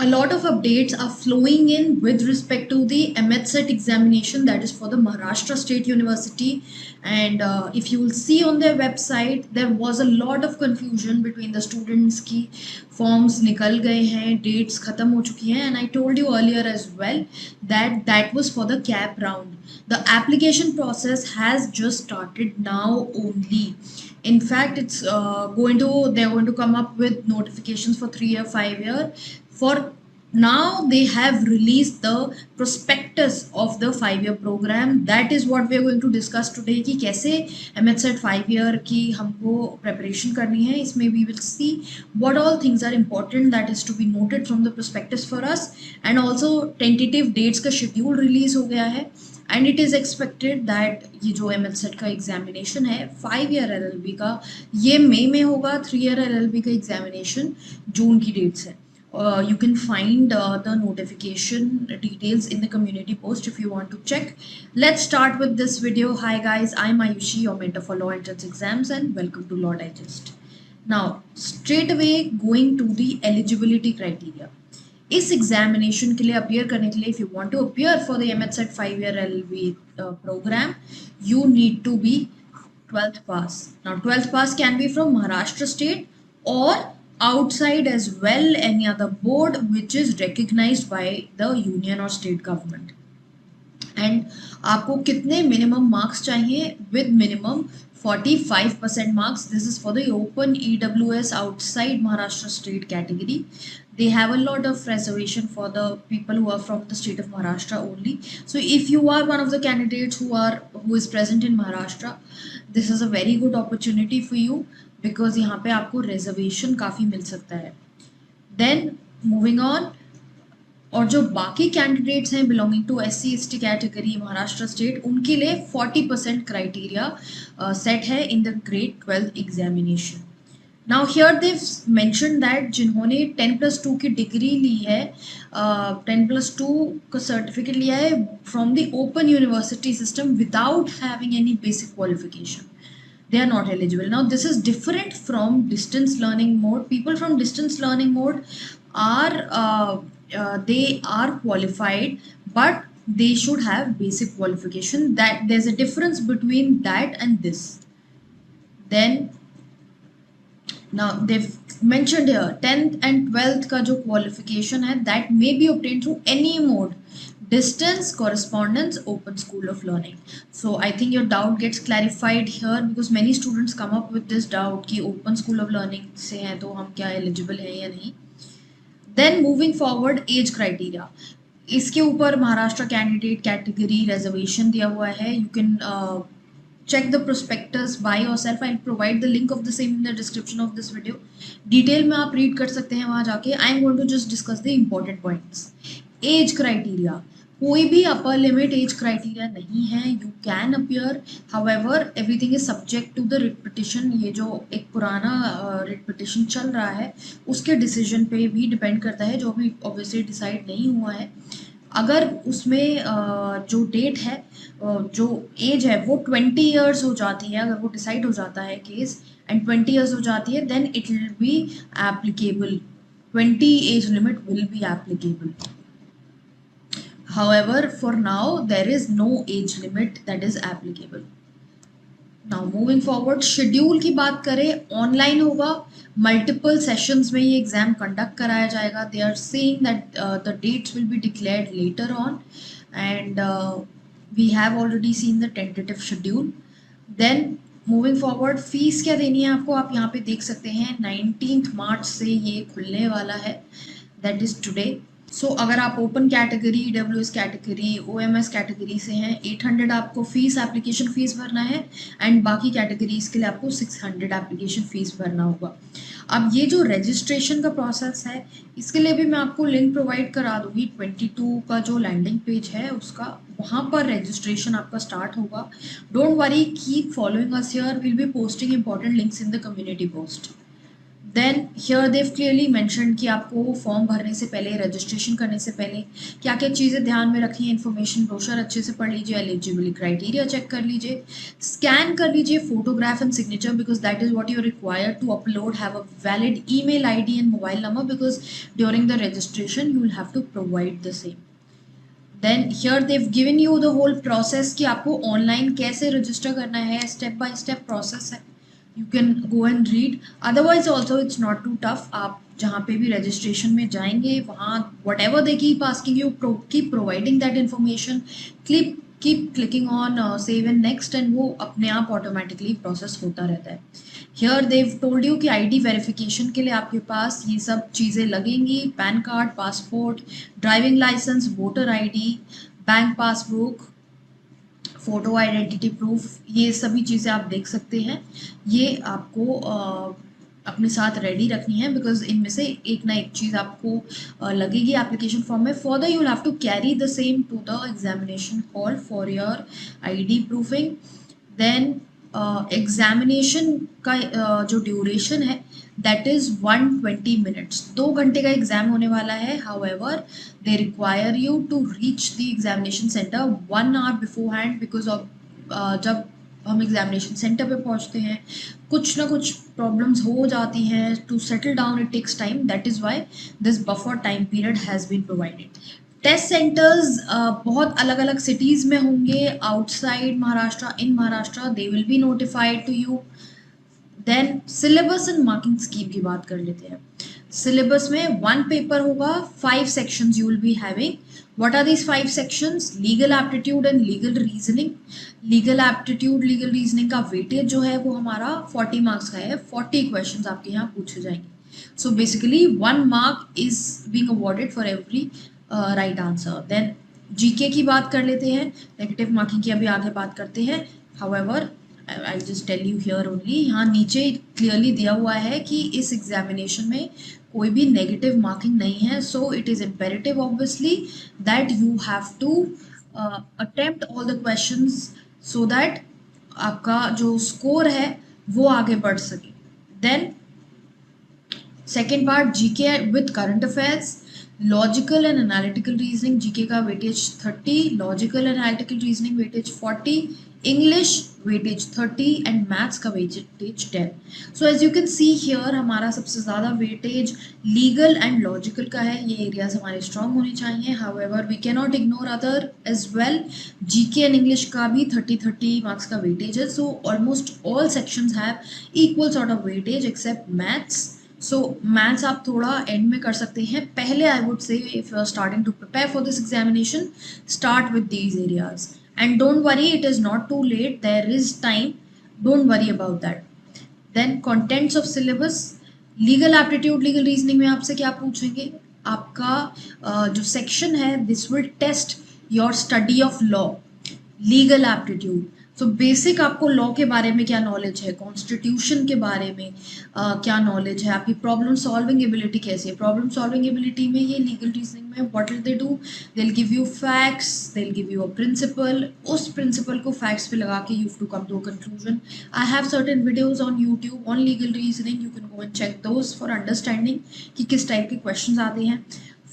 A lot of updates are flowing in with respect to the MHSET examination, that is for the Maharashtra State University. And if you will see on their website, there was a lot of confusion between the students की forms निकल गए हैं, dates खत्म हो चुकी हैं, and I told you earlier as well that that was for the CAP round. The application process has just started now only. In fact, they're going to come up with notifications for 3 year, 5 year. For now, they have released the prospectus of the 5 year program. That is what we are going to discuss today कि कैसे MHSET 5 year की हमको preparation करनी है. इसमें we will see what all things are important that is to be noted from the prospectus for us, and also tentative dates का schedule release हो गया है. And it is expected that ये जो MHSET का एग्जामिनेशन है 5 year LLB का, ये मई में होगा. 3 ईयर LLB का एग्जामिनेशन जून की डेट्स है. You can find the notification details in the community post if you want to check. Let's start with this video. Hi guys, I'm Ayushi, your mentor for law entrance exams, and welcome to Law Digest. Now, straight away going to the eligibility criteria. इस examination के लिए appear करने के लिए, if you want to appear for the MHSET 5 year LLB program, you need to be 12th pass. Now 12th pass can be from Maharashtra state or outside as well, any other board which is recognized by the union or state government. And आपको कितने minimum marks चाहिए? With minimum 45% marks. This is for the open EWS outside Maharashtra state category. They have a lot of reservation for the people who are from the state of Maharashtra only. So if you are one of the candidates who is present in Maharashtra, this is a very good opportunity for you because यहाँ पे आपको reservation काफ़ी मिल सकता है. Then moving on, और जो बाकी candidates हैं belonging to SC/ST category Maharashtra state, उनके लिए 40% क्राइटेरिया सेट है in the grade 12th examination. Now here they mention that जिन्होंने 10+2 की डिग्री ली है, 10+2 का सर्टिफिकेट लिया है from the open university system without having any basic qualification, they are not eligible. Now this is different from distance learning mode. People from distance learning mode they are qualified, but they should have basic qualification. That there's a difference between that and this. Then now they've mentioned here 10th and 12th का जो qualification है that may be obtained through any mode: distance, correspondence, open school of learning. So I think your doubt gets clarified here because many students come up with this doubt कि open school of learning से हैं तो हम क्या eligible हैं या नहीं. Then moving forward, age criteria. इसके ऊपर महाराष्ट्र कैंडिडेट कैटेगरी रिजर्वेशन दिया हुआ है. You can check the prospectus by yourself. I'll provide the link of the same in the description of this video. Detail में आप रीड कर सकते हैं वहाँ जाके. I am going to just discuss the important points. Age criteria, कोई भी upper limit age criteria नहीं है. You can appear, however everything is subject to the writ petition. ये जो एक पुराना रिट पिटिशन चल रहा है उसके डिसीजन पे भी डिपेंड करता है, जो अभी ऑब्वियसली डिसाइड नहीं हुआ है. अगर उसमें जो डेट है, जो एज है वो 20 ईयर्स हो जाती है, अगर वो डिसाइड हो जाता है केस एंड 20 ईयर्स हो जाती है, then it will be applicable. 20 age limit will be applicable. However, for now there is no age limit that is applicable. Now moving forward, schedule की बात करें, ऑनलाइन होगा. मल्टीपल सेशंस में ये exam conduct कराया जाएगा. They are saying that the dates will be declared later on and we have already seen the tentative schedule. Then moving forward, fees क्या देनी है आपको, आप यहाँ पे देख सकते हैं. 19 मार्च से ये खुलने वाला है, दैट इज टुडे. सो अगर आप open category, EWS category, OMS category से हैं, 800 आपको फीस, एप्लीकेशन फ़ीस भरना है. एंड बाकी कैटेगरीज के लिए आपको 600 एप्लीकेशन फ़ीस भरना होगा. अब ये जो रजिस्ट्रेशन का प्रोसेस है, इसके लिए भी मैं आपको लिंक प्रोवाइड करा दूँगी. 22 का जो लैंडिंग पेज है उसका, वहाँ पर रजिस्ट्रेशन आपका स्टार्ट होगा. Don't worry, keep following us here. Will be posting important links in the community post. Then here they've clearly mention कि आपको फॉर्म भरने से पहले, रजिस्ट्रेशन करने से पहले क्या क्या चीज़ें ध्यान में रखनी है। इन्फॉर्मेशन ब्रोशर अच्छे से पढ़ लीजिए, एलिजिबिलिटी क्राइटेरिया चेक कर लीजिए, स्कैन कर लीजिए photograph and signature because that is what you require to upload, have a valid email ID and mobile number because during the registration you will have to provide the same. Then here they've given you the whole process कि आपको online कैसे register करना है, step by step process है। You can go and read, otherwise also it's not too tough. आप जहाँ पे भी रजिस्ट्रेशन में जाएंगे वहाँ whatever they keep asking you, keep providing that information, keep clicking on save and next and वो अपने आप ऑटोमेटिकली प्रोसेस होता रहता है। हियर देव टोल्ड यू कि आईडी वेरिफिकेशन के लिए आपके पास ये सब चीज़ें लगेंगी, PAN card, passport, driving licence, voter ID, bank passbook, photo identity proof, ये सभी चीज़ें आप देख सकते हैं। ये आपको अपने साथ रेडी रखनी है बिकॉज इनमें से एक ना एक चीज़ आपको लगेगी एप्लीकेशन फॉर्म में। Further you will have to carry the same to the examination hall for your ID proofing. Then examination का जो ड्यूरेशन है दैट इज़ 120 मिनट्स, 2 घंटे का एग्जाम होने वाला है। However they require you to reach the examination centre 1 hour before hand because of जब हम एग्जामिनेशन सेंटर पे पहुंचते हैं कुछ ना कुछ प्रॉब्लम्स हो जाती हैं, to settle down it takes time, that is why this buffer time period has been provided. Test centres बहुत अलग अलग सिटीज़ में होंगे, outside Maharashtra, in Maharashtra, they will be notified to you. Then syllabus and marking scheme की बात कर लेते हैं। सिलेबस में 1 पेपर होगा, 5 sections you will be having. What are these 5 sections? Legal aptitude and legal reasoning. Legal aptitude, legal reasoning का weightage जो है वो हमारा 40 मार्क्स का है, 40 क्वेश्चंस आपके यहाँ पूछे जाएंगे। So basically 1 mark is being awarded for every right answer. Then GK की बात कर लेते हैं, नेगेटिव मार्किंग की अभी आगे बात करते हैं। However I just tell you here only, यहाँ नीचे क्लियरली दिया हुआ है कि इस एग्जामिनेशन में कोई भी नेगेटिव मार्किंग नहीं है। So it is imperative obviously that you have to attempt all the questions so that आपका जो स्कोर है वो आगे बढ़ सके। Then second part GK with current affairs, logical and analytical reasoning, GK का weightage 30, logical and analytical reasoning weightage 40, English weightage 30 and maths का weightage 10। So as you can see here हमारा सबसे ज़्यादा वेटेज लीगल एंड लॉजिकल का है, ये areas हमारे strong होने चाहिए। However we can not ignore other as well. GK and English का भी 30 मार्क्स का वेटेज है। So almost all sections have equal sort of weightage except maths. So maths आप थोड़ा एंड में कर सकते हैं, पहले I would say if you are starting to prepare for this examination start with these areas and don't worry, it is not too late, there is time, don't worry about that. Then contents of syllabus, legal aptitude, legal reasoning में आपसे क्या पूछेंगे, आपका जो section है this will test your study of law, legal aptitude. So basic आपको law के बारे में क्या नॉलेज है, कॉन्स्टिट्यूशन के बारे में क्या नॉलेज है, आपकी प्रॉब्लम सॉल्विंग एबिलिटी कैसी है। प्रॉब्लम सॉल्विंग एबिलिटी में ये लीगल रीजनिंग में what will they do, they will give you facts, they will give you a principle, उस प्रिंसिपल को फैक्ट्स पे लगा के you have to come to a conclusion. I have certain videos on YouTube on legal reasoning, you can go and check those for understanding कि किस type के question आते हैं।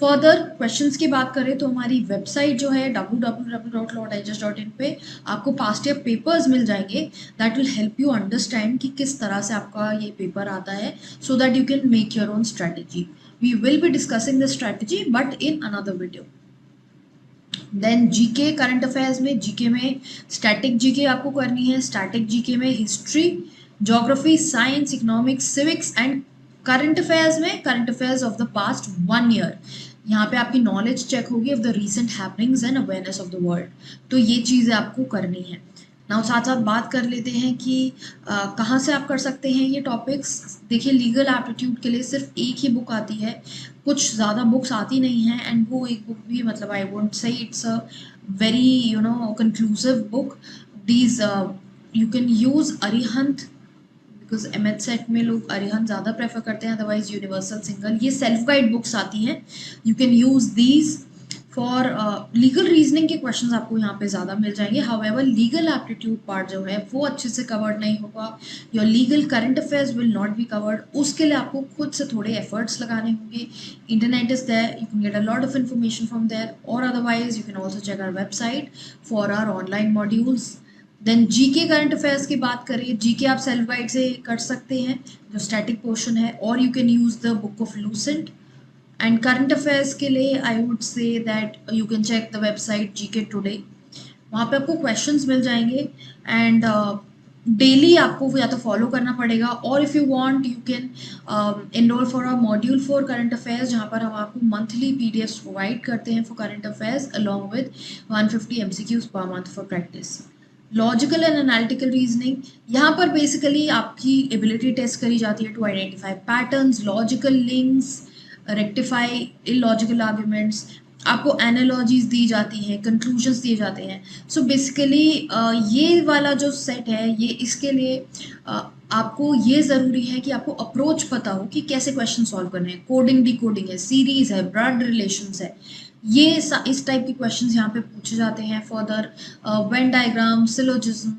फर्दर क्वेश्चंस की बात करें तो हमारी वेबसाइट जो है www.lawdigest.in पे आपको पास्ट ईयर पेपर्स मिल जाएंगे that will help you understand कि किस तरह से आपका ये पेपर आता है so that you can make your own strategy. We will be discussing the strategy but in another video. Then GK current affairs में, जीके में स्टैटिक जीके आपको करनी है। स्टैटिक जीके में history, geography, science, economics, civics and current affairs में current affairs of the past 1 year. यहाँ पे आपकी नॉलेज चेक होगी of the recent happenings and awareness of the world. तो ये चीज़ें आपको करनी है। नाउ साथ साथ बात कर लेते हैं कि कहाँ से आप कर सकते हैं ये टॉपिक्स। देखिए लीगल एप्टीट्यूड के लिए सिर्फ एक ही बुक आती है, कुछ ज़्यादा बुक्स आती नहीं हैं एंड वो एक बुक भी मतलब I won't say it's a very conclusive book. These you can use Arihant because MH CET में लोग अरिहंत ज़्यादा प्रेफर करते हैं, अदरवाइज यूनिवर्सल सिंगल, ये सेल्फ गाइड बुक्स आती हैं, you can use these. For legal reasoning के क्वेश्चंस आपको यहाँ पे ज़्यादा मिल जाएंगे. हाउएवर लीगल एप्टीट्यूड पार्ट जो है वो अच्छे से कवर्ड नहीं होगा. Your legal current affairs will not be covered. उसके लिए आपको खुद से थोड़े एफर्ट्स लगाने होंगे. Internet is there, you can get a lot of information from there, और otherwise you can also check our website for our online modules. Then GK current affairs की बात करें, जीके आप सेल्फ गाइड से कर सकते हैं जो स्टैटिक पोर्शन है, और you can use the book of Lucent. And current affairs के लिए I would say that you can check the website GK today. वहाँ पे आपको क्वेश्चंस मिल जाएंगे एंड डेली आपको या तो फॉलो करना पड़ेगा, और if you want you can enrol for a module for current affairs, जहाँ पर हम आपको मंथली पीडीएफ्स प्रोवाइड करते हैं for current affairs along with 150 MCQs per month for practice. Logical and analytical reasoning, यहाँ पर बेसिकली आपकी एबिलिटी टेस्ट करी जाती है to identify patterns, logical links, rectify illogical arguments. आपको एनालॉजीज दी जाती हैं, कंक्लूजन्स दिए जाते हैं. सो बेसिकली ये वाला जो सेट है ये इसके लिए आपको ये ज़रूरी है कि आपको अप्रोच पता हो कि कैसे क्वेश्चन सॉल्व करने हैं. कोडिंग डिकोडिंग है, सीरीज है, ब्रॉड रिलेशंस है, ये इस टाइप के क्वेश्चंस यहाँ पे पूछे जाते हैं. Further Venn diagram, syllogism,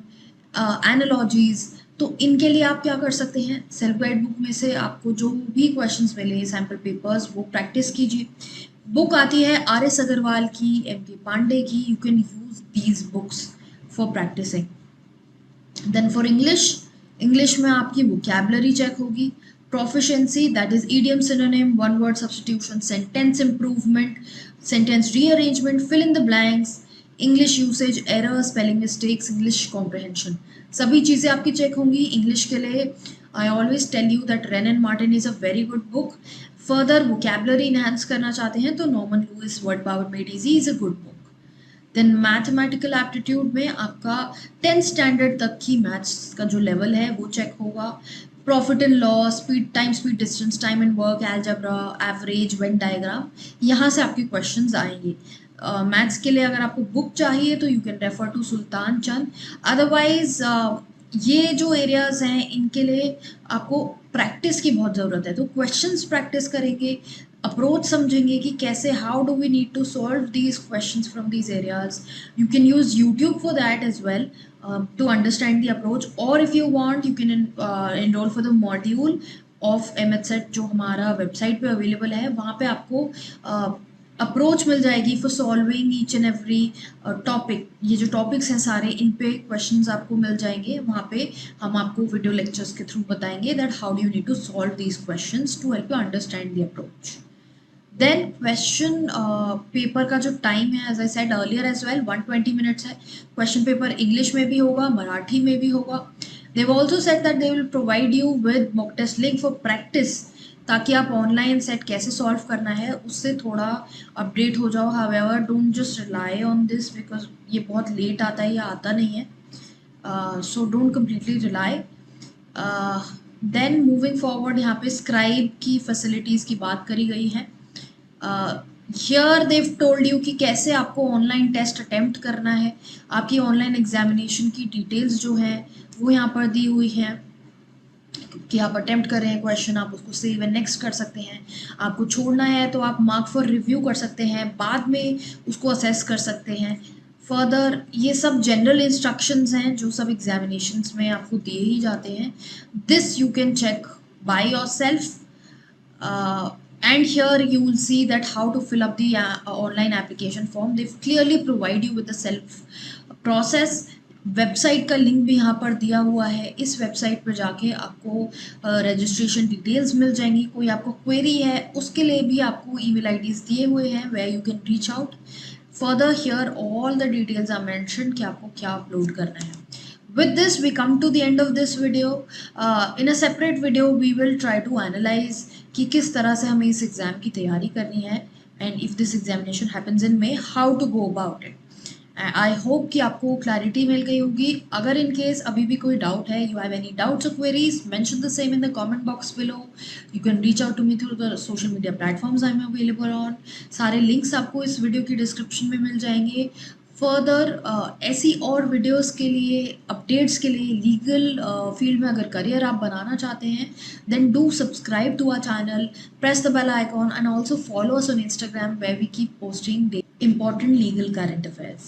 analogies. तो इनके लिए आप क्या कर सकते हैं, सेल्फ गाइड बुक में से आपको जो भी क्वेश्चंस मिले, सैम्पल पेपर्स, वो प्रैक्टिस कीजिए. बुक आती है आर.एस. अग्रवाल की, एम.के. पांडे की. You can use these books for practising. Then for English में आपकी वोकैबुलरी चेक होगी. Proficiency, that is idiom, synonym, one word substitution, sentence improvement, sentence rearrangement, fill in the blanks, English usage, error, spelling mistakes, English comprehension. सभी चीज़ें आपकी check होंगी. English के लिए I always tell you that rain and Martin is a very good book. Further vocabulary enhance करना चाहते हैं तो Norman Lewis word power made easy is a good book. Then mathematical aptitude में आपका 10th standard तक की maths का जो लेवल है वो चेक होगा. Profit and loss, speed, time speed distance, time and work, algebra, average, Venn diagram, यहाँ से आपके क्वेश्चंस आएंगे. मैथ्स के लिए अगर आपको बुक चाहिए तो you can refer to Sultan Chand. Otherwise ये जो एरियाज हैं इनके लिए आपको प्रैक्टिस की बहुत ज़रूरत है. तो क्वेश्चंस प्रैक्टिस करेंगे, अप्रोच समझेंगे कि कैसे, how do we need to solve these questions from these areas. You can use YouTube for that as well to understand the approach, or if you want you can enroll for the module of MHSET जो हमारा website पे available है. वहाँ पे आपको approach मिल जाएगी for solving each and every topic. ये जो टॉपिक्स हैं सारे, इन पे क्वेश्चंस आपको मिल जाएंगे. वहाँ पे हम आपको वीडियो लेक्चर्स के थ्रू बताएंगे that how do you need to solve these questions to help you understand the approach. Then question paper का जो टाइम है, as I said earlier as well, 120 minutes है. क्वेश्चन पेपर इंग्लिश में भी होगा, मराठी में भी होगा. They have also said that they will provide you with mock test link for practice, ताकि आप ऑनलाइन सेट कैसे सॉल्व करना है उससे थोड़ा अपडेट हो जाओ. However don't just rely on this because ये बहुत लेट आता है या आता नहीं है. So don't completely rely. Then moving forward, यहाँ पे स्क्राइब की फैसिलिटीज़ की बात करी गई है. हियर देव टोल्ड यू कि कैसे आपको ऑनलाइन टेस्ट अटेम्प्ट करना है. आपकी ऑनलाइन एग्जामिनेशन की डिटेल्स जो है वो यहाँ पर दी हुई है कि आप अटेम्प्ट कर रहे हैं क्वेश्चन, आप उसको सेव एंड नेक्स्ट कर सकते हैं. आपको छोड़ना है तो आप मार्क फॉर रिव्यू कर सकते हैं, बाद में उसको असेस कर सकते हैं. फर्दर ये सब जनरल इंस्ट्रक्शंस हैं जो सब एग्जामिनेशंस में आपको दिए ही जाते हैं. This you can check by yourself. And here you will see that how to fill up the online application form. They clearly provide you with the self process. Website का link भी यहाँ पर दिया हुआ है. इस website पर जाके आपको रजिस्ट्रेशन डिटेल्स मिल जाएंगी. कोई आपको क्वेरी है उसके लिए भी आपको ईमेल आईडीज दिए हुए हैं where you can reach out. Further here all the details are mentioned कि आपको क्या अपलोड करना है. With this we come to the end of this video. In a separate video we will try to analyze कि किस तरह से हमें इस एग्ज़ाम की तैयारी करनी है, and if this examination happens in May, how to go about it. I hope कि आपको क्लैरिटी मिल गई होगी. अगर इन केस अभी भी कोई डाउट है, यू हैव एनी डाउट्स और queries, mention the same in the comment box below. You can reach out to me through the social media platforms I am available on. सारे links आपको इस video की description में मिल जाएंगे. Further ऐसी और videos के लिए, अपडेट्स के लिए, लीगल फील्ड में अगर करियर आप बनाना चाहते हैं, then do subscribe to our channel, press the bell icon and also follow us on Instagram where we keep posting important legal current affairs.